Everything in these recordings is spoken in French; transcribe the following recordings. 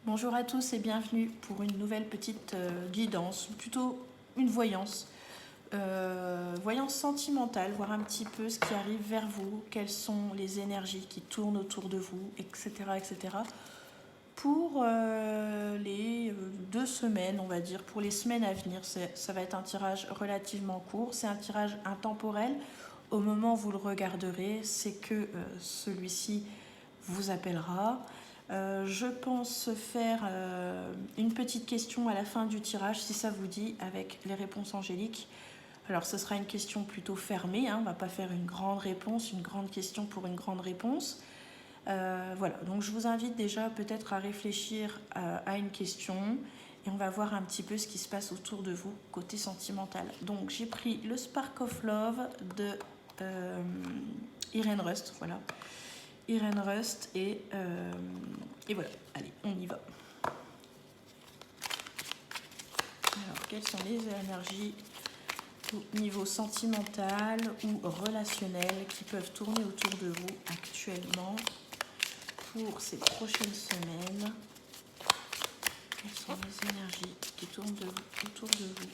Bonjour à tous et bienvenue pour une nouvelle petite guidance, plutôt une voyance. Voyance sentimentale, voir un petit peu ce qui arrive vers vous, quelles sont les énergies qui tournent autour de vous, etc. etc. Pour les 2 semaines, on va dire, pour les semaines à venir, ça va être un tirage relativement court, c'est un tirage intemporel. Au moment où vous le regarderez, c'est que celui-ci vous appellera. Je pense faire une petite question à la fin du tirage, si ça vous dit, avec les réponses angéliques. Alors, ce sera une question plutôt fermée, hein, on ne va pas faire une grande réponse, une grande question pour une grande réponse. Voilà, donc je vous invite déjà peut-être à réfléchir à une question et on va voir un petit peu ce qui se passe autour de vous, côté sentimental. Donc, j'ai pris le Spark of Love de Irene Rust, voilà. Irene Rust et voilà, allez, on y va. Alors, quelles sont les énergies au niveau sentimental ou relationnel qui peuvent tourner autour de vous actuellement pour ces prochaines semaines? Quelles sont les énergies qui tournent autour de vous?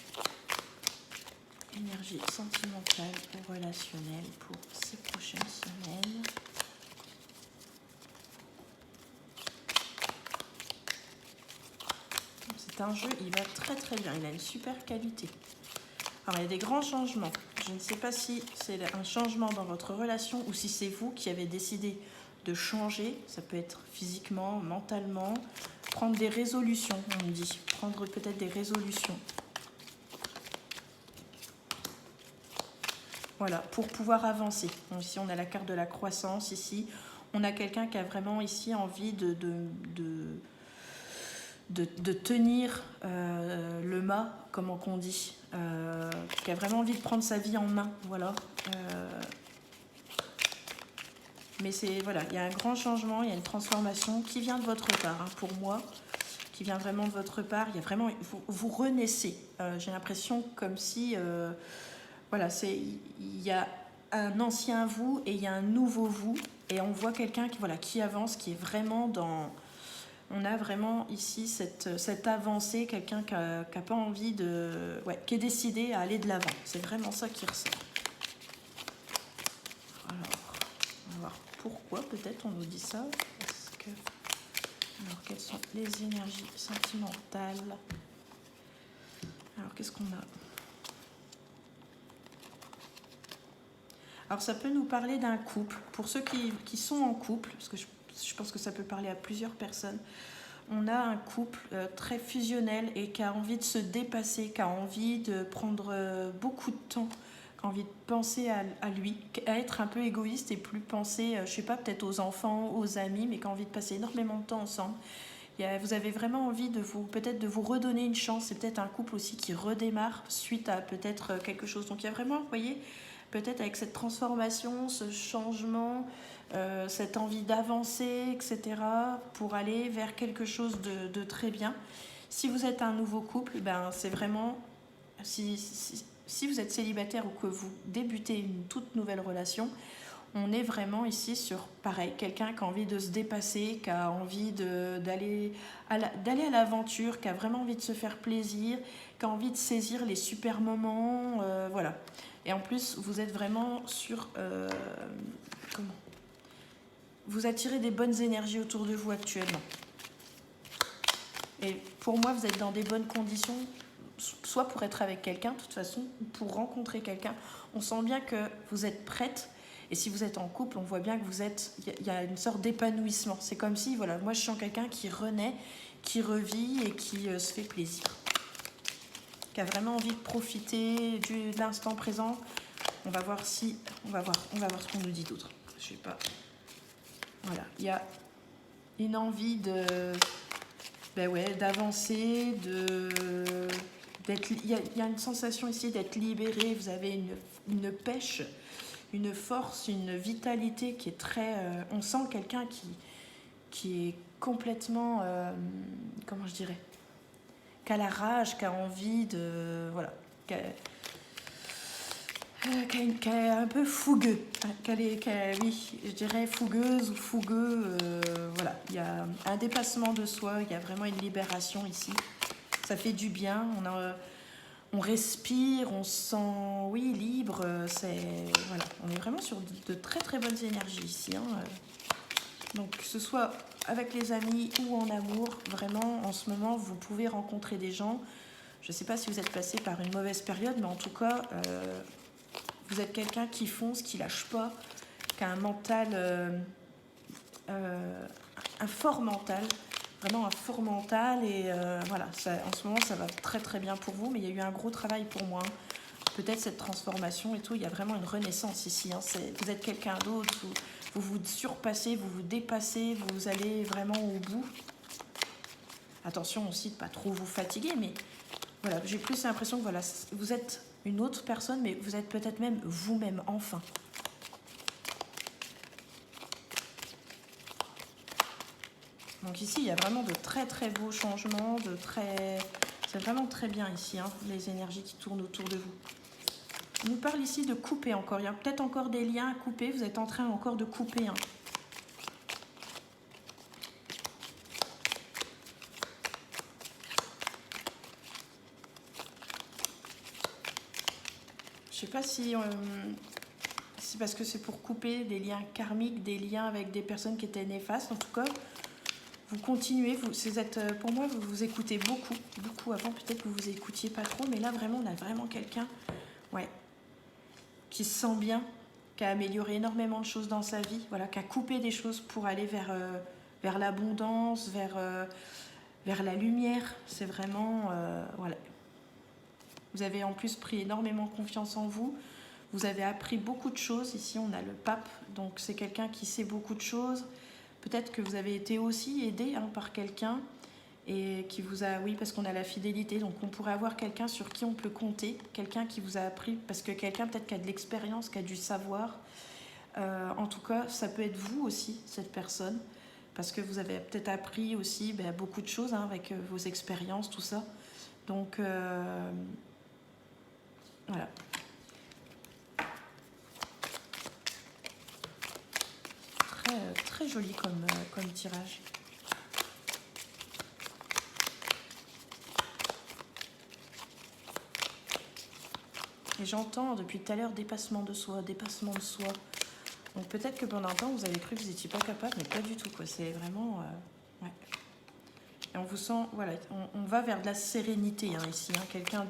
Énergie sentimentale ou relationnelle pour ces prochaines semaines. C'est un jeu, il va très très bien, il a une super qualité. Alors, il y a des grands changements. Je ne sais pas si c'est un changement dans votre relation ou si c'est vous qui avez décidé de changer. Ça peut être physiquement, mentalement. Prendre des résolutions, on me dit. Prendre peut-être des résolutions. Voilà, pour pouvoir avancer. Donc, ici, on a la carte de la croissance. Ici, on a quelqu'un qui a vraiment ici envie de tenir le mât, comment qu'on dit, qui a vraiment envie de prendre sa vie en main, voilà. Mais c'est, voilà, il y a un grand changement, il y a une transformation qui vient de votre part, hein, pour moi, qui vient vraiment de votre part. Il y a vraiment, vous renaissez. J'ai l'impression comme si, voilà, il y a un ancien vous et il y a un nouveau vous, et on voit quelqu'un qui, voilà, qui avance, qui est vraiment dans... On a vraiment ici cette avancée, quelqu'un qui n'a pas envie de... Ouais, qui est décidé à aller de l'avant. C'est vraiment ça qui ressort. Alors, on va voir pourquoi peut-être on nous dit ça. Parce que... Alors, quelles sont les énergies sentimentales? Alors, qu'est-ce qu'on a? Alors, ça peut nous parler d'un couple. Pour ceux qui sont en couple, parce que je pense que ça peut parler à plusieurs personnes, on a un couple très fusionnel et qui a envie de se dépasser, qui a envie de prendre beaucoup de temps, qui a envie de penser à lui, à être un peu égoïste et plus penser, je sais pas, peut-être aux enfants, aux amis, mais qui a envie de passer énormément de temps ensemble. Vous avez vraiment envie peut-être de vous redonner une chance. C'est peut-être un couple aussi qui redémarre suite à peut-être quelque chose. Donc il y a vraiment, vous voyez, peut-être avec cette transformation, ce changement, cette envie d'avancer, etc., pour aller vers quelque chose de très bien. Si vous êtes un nouveau couple, ben c'est vraiment... Si vous êtes célibataire ou que vous débutez une toute nouvelle relation, on est vraiment ici sur, pareil, quelqu'un qui a envie de se dépasser, qui a envie d'aller à l'aventure, qui a vraiment envie de se faire plaisir, qui a envie de saisir les super moments, voilà. Et en plus, vous êtes vraiment sur... comment ? Vous attirez des bonnes énergies autour de vous actuellement. Et pour moi, vous êtes dans des bonnes conditions, soit pour être avec quelqu'un, de toute façon, ou pour rencontrer quelqu'un. On sent bien que vous êtes prête. Et si vous êtes en couple, on voit bien que il y a une sorte d'épanouissement. C'est comme si, voilà, moi je sens quelqu'un qui renaît, qui revit et qui se fait plaisir. Qui a vraiment envie de profiter de l'instant présent. On va voir ce qu'on nous dit d'autre. Je sais pas. Voilà, il y a une envie d'avancer, il y a une sensation ici d'être libéré. Vous avez une pêche, une force, une vitalité qui est très... on sent quelqu'un qui est complètement... comment je dirais, qui a la rage, qui a envie de... Voilà. qui est un peu fougueux. Oui, je dirais fougueuse ou fougueux. Voilà, il y a un dépassement de soi, il y a vraiment une libération ici. Ça fait du bien, on respire, on se sent, oui, libre. Voilà, on est vraiment sur de très très bonnes énergies ici. Donc que ce soit avec les amis ou en amour, vraiment en ce moment vous pouvez rencontrer des gens. Je ne sais pas si vous êtes passé par une mauvaise période, mais en tout cas, vous êtes quelqu'un qui fonce, qui lâche pas, qui a un mental, un fort mental, vraiment un fort mental. Et voilà, en ce moment ça va très très bien pour vous, mais il y a eu un gros travail pour moi. Peut-être cette transformation et tout, il y a vraiment une renaissance ici. Vous êtes quelqu'un d'autre, vous surpassez, vous vous dépassez, vous allez vraiment au bout. Attention aussi de ne pas trop vous fatiguer, mais voilà, j'ai plus l'impression que voilà, vous êtes une autre personne, mais vous êtes peut-être même vous-même, enfin. Donc ici, il y a vraiment de très très beaux changements, c'est vraiment très bien ici, les énergies qui tournent autour de vous. On nous parle ici de couper encore. Il y a peut-être encore des liens à couper. Vous êtes en train encore de couper. Je ne sais pas si c'est parce que c'est pour couper des liens karmiques, des liens avec des personnes qui étaient néfastes. En tout cas, vous continuez. Pour moi, vous vous écoutez beaucoup. Beaucoup avant, peut-être que vous vous écoutiez pas trop. Mais là, vraiment, on a vraiment quelqu'un qui se sent bien, qui a amélioré énormément de choses dans sa vie, voilà, qui a coupé des choses pour aller vers l'abondance, vers la lumière. C'est vraiment... voilà. Vous avez en plus pris énormément confiance en vous. Vous avez appris beaucoup de choses. Ici, on a le pape, donc c'est quelqu'un qui sait beaucoup de choses. Peut-être que vous avez été aussi aidé par quelqu'un et qui vous a... Oui, parce qu'on a la fidélité, donc on pourrait avoir quelqu'un sur qui on peut compter, quelqu'un qui vous a appris, parce que quelqu'un peut-être qui a de l'expérience, qui a du savoir. En tout cas, ça peut être vous aussi, cette personne, parce que vous avez peut-être appris aussi beaucoup de choses avec vos expériences, tout ça. Donc, voilà. Très, très joli comme tirage. Et j'entends depuis tout à l'heure dépassement de soi, dépassement de soi. Donc peut-être que pendant un temps, vous avez cru que vous n'étiez pas capable, mais pas du tout, quoi. C'est vraiment... ouais. Et on vous sent... Voilà, on va vers de la sérénité, ici. Quelqu'un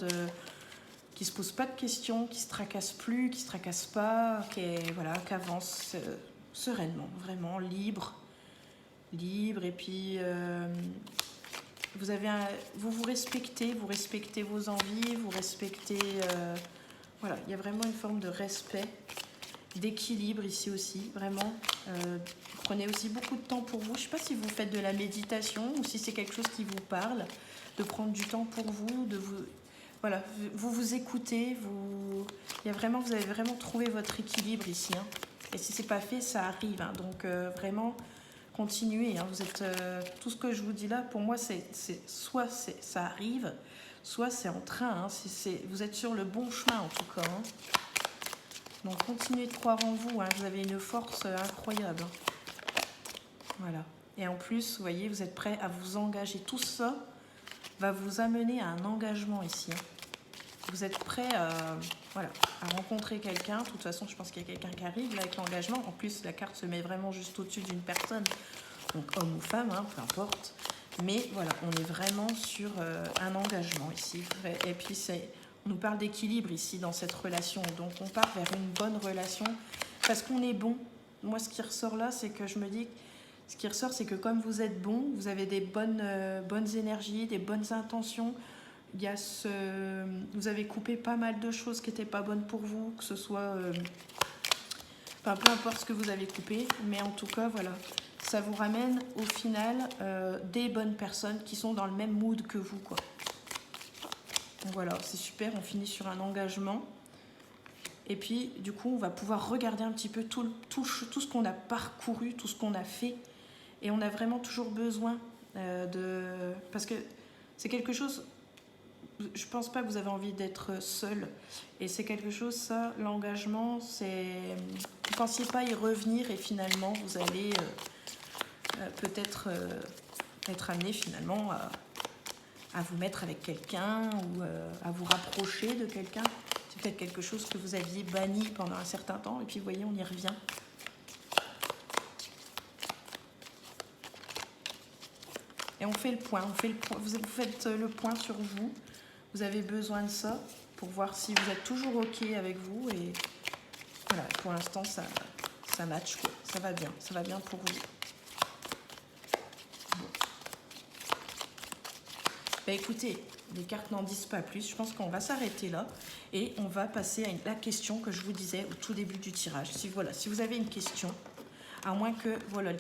qui se pose pas de questions, qui se tracasse plus, qui se tracasse pas, qui avance sereinement, vraiment libre. Et puis... vous vous respectez vos envies, vous respectez... voilà, il y a vraiment une forme de respect, d'équilibre ici aussi, vraiment. Prenez aussi beaucoup de temps pour vous. Je ne sais pas si vous faites de la méditation ou si c'est quelque chose qui vous parle, de prendre du temps pour vous, voilà, vous écoutez, vous avez vraiment trouvé votre équilibre ici. Et si ce n'est pas fait, ça arrive. Donc vraiment, continuez. Vous êtes, tout ce que je vous dis là, pour moi, soit ça arrive, soit c'est en train. Vous êtes sur le bon chemin en tout cas. Donc continuez de croire en vous. Vous avez une force incroyable. Voilà. Et en plus, vous voyez, vous êtes prêt à vous engager. Tout ça va vous amener à un engagement ici. Vous êtes prêt à rencontrer quelqu'un. De toute façon, je pense qu'il y a quelqu'un qui arrive là, avec l'engagement. En plus, la carte se met vraiment juste au-dessus d'une personne. Donc homme ou femme, peu importe. Mais voilà, on est vraiment sur un engagement ici. Et puis on nous parle d'équilibre ici dans cette relation. Donc on part vers une bonne relation parce qu'on est bon. Moi, ce qui ressort là, c'est que je me dis... Ce qui ressort, c'est que comme vous êtes bon, vous avez des bonnes énergies, des bonnes intentions. Vous avez coupé pas mal de choses qui n'étaient pas bonnes pour vous, que ce soit... peu importe ce que vous avez coupé, mais en tout cas, voilà. Ça vous ramène au final des bonnes personnes qui sont dans le même mood que vous, quoi. Donc voilà, c'est super, on finit sur un engagement. Et puis, du coup, on va pouvoir regarder un petit peu tout ce qu'on a parcouru, tout ce qu'on a fait. Et on a vraiment toujours besoin parce que c'est quelque chose je pense pas que vous avez envie d'être seul. Et c'est quelque chose, ça, l'engagement, c'est... Vous ne pensiez pas y revenir et finalement, vous allez peut-être être amené finalement à vous mettre avec quelqu'un ou à vous rapprocher de quelqu'un. C'est peut-être quelque chose que vous aviez banni pendant un certain temps et puis vous voyez, on y revient. Et on fait le point, vous faites le point sur vous. Vous avez besoin de ça pour voir si vous êtes toujours OK avec vous. Et voilà, pour l'instant, ça match, quoi. Ça va bien pour vous. Bon. Bah, écoutez, les cartes n'en disent pas plus. Je pense qu'on va s'arrêter là et on va passer à la question que je vous disais au tout début du tirage. Si vous avez une question, à moins que voilà,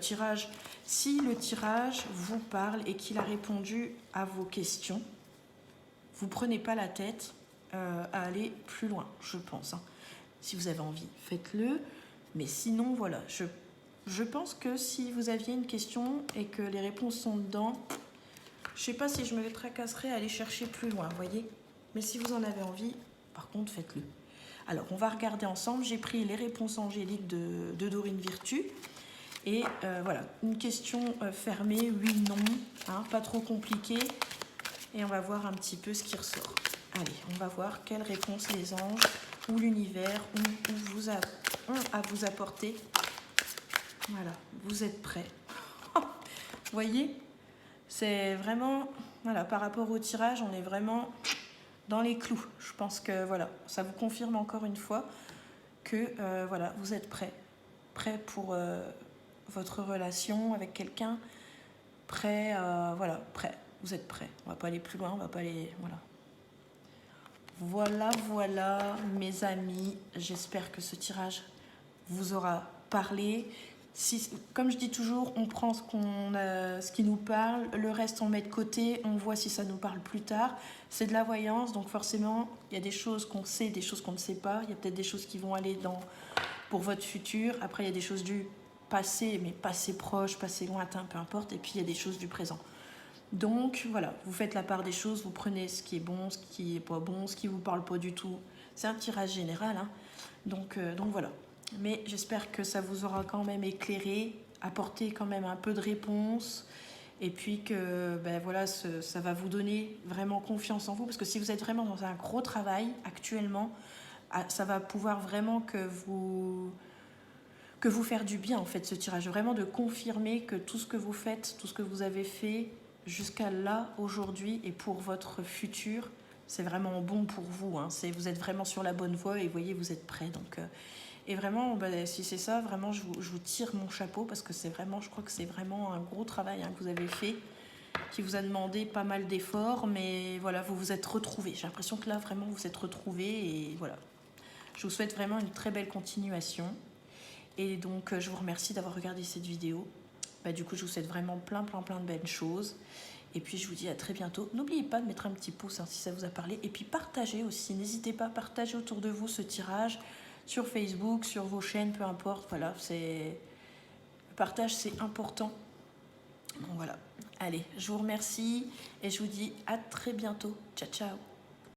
si le tirage vous parle et qu'il a répondu à vos questions, vous ne prenez pas la tête à aller plus loin, je pense. Hein. Si vous avez envie, faites-le. Mais sinon, voilà, je pense que si vous aviez une question et que les réponses sont dedans, je ne sais pas si je me tracasserais à aller chercher plus loin, vous voyez. Mais si vous en avez envie, par contre, faites-le. Alors, on va regarder ensemble. J'ai pris les réponses angéliques de Dorine Virtue. Et voilà, une question fermée, oui, non, hein, pas trop compliquée. Et on va voir un petit peu ce qui ressort. Allez, on va voir quelle réponse les anges ou l'univers ont à vous apporter. Voilà, vous êtes prêts. Vous voyez, c'est vraiment, voilà, par rapport au tirage, on est vraiment dans les clous. Je pense que voilà, ça vous confirme encore une fois que voilà, vous êtes prêts. Prêts pour votre relation avec quelqu'un. Prêts, voilà, prêts. Vous êtes prêts. On va pas aller plus loin, on va pas aller... Voilà, mes amis. J'espère que ce tirage vous aura parlé. Comme je dis toujours, on prend ce qui nous parle, le reste on met de côté, on voit si ça nous parle plus tard. C'est de la voyance, donc forcément, il y a des choses qu'on sait, des choses qu'on ne sait pas. Il y a peut-être des choses qui vont aller pour votre futur. Après, il y a des choses du passé, mais passé proche, passé lointain, peu importe. Et puis, il y a des choses du présent. Donc, voilà, vous faites la part des choses, vous prenez ce qui est bon, ce qui n'est pas bon, ce qui ne vous parle pas du tout. C'est un tirage général, hein. Donc voilà. Mais j'espère que ça vous aura quand même éclairé, apporté quand même un peu de réponse. Et puis que ben voilà, ça va vous donner vraiment confiance en vous. Parce que si vous êtes vraiment dans un gros travail actuellement, ça va pouvoir vraiment que vous faire du bien en fait, ce tirage. Vraiment de confirmer que tout ce que vous faites, tout ce que vous avez fait jusqu'à là, aujourd'hui et pour votre futur, c'est vraiment bon pour vous. Hein. Vous êtes vraiment sur la bonne voie et vous voyez, vous êtes prêts. Donc, et vraiment, si c'est ça, vraiment, je vous tire mon chapeau parce que c'est vraiment, je crois que c'est vraiment un gros travail hein, que vous avez fait, qui vous a demandé pas mal d'efforts, mais voilà, vous vous êtes retrouvés. J'ai l'impression que là, vraiment, vous êtes retrouvés et voilà. Je vous souhaite vraiment une très belle continuation. Et donc, je vous remercie d'avoir regardé cette vidéo. Du coup, je vous souhaite vraiment plein de belles choses. Et puis, je vous dis à très bientôt. N'oubliez pas de mettre un petit pouce hein, si ça vous a parlé. Et puis, partagez aussi. N'hésitez pas à partager autour de vous ce tirage sur Facebook, sur vos chaînes, peu importe. Voilà, le partage, c'est important. Donc voilà. Allez, je vous remercie et je vous dis à très bientôt. Ciao, ciao.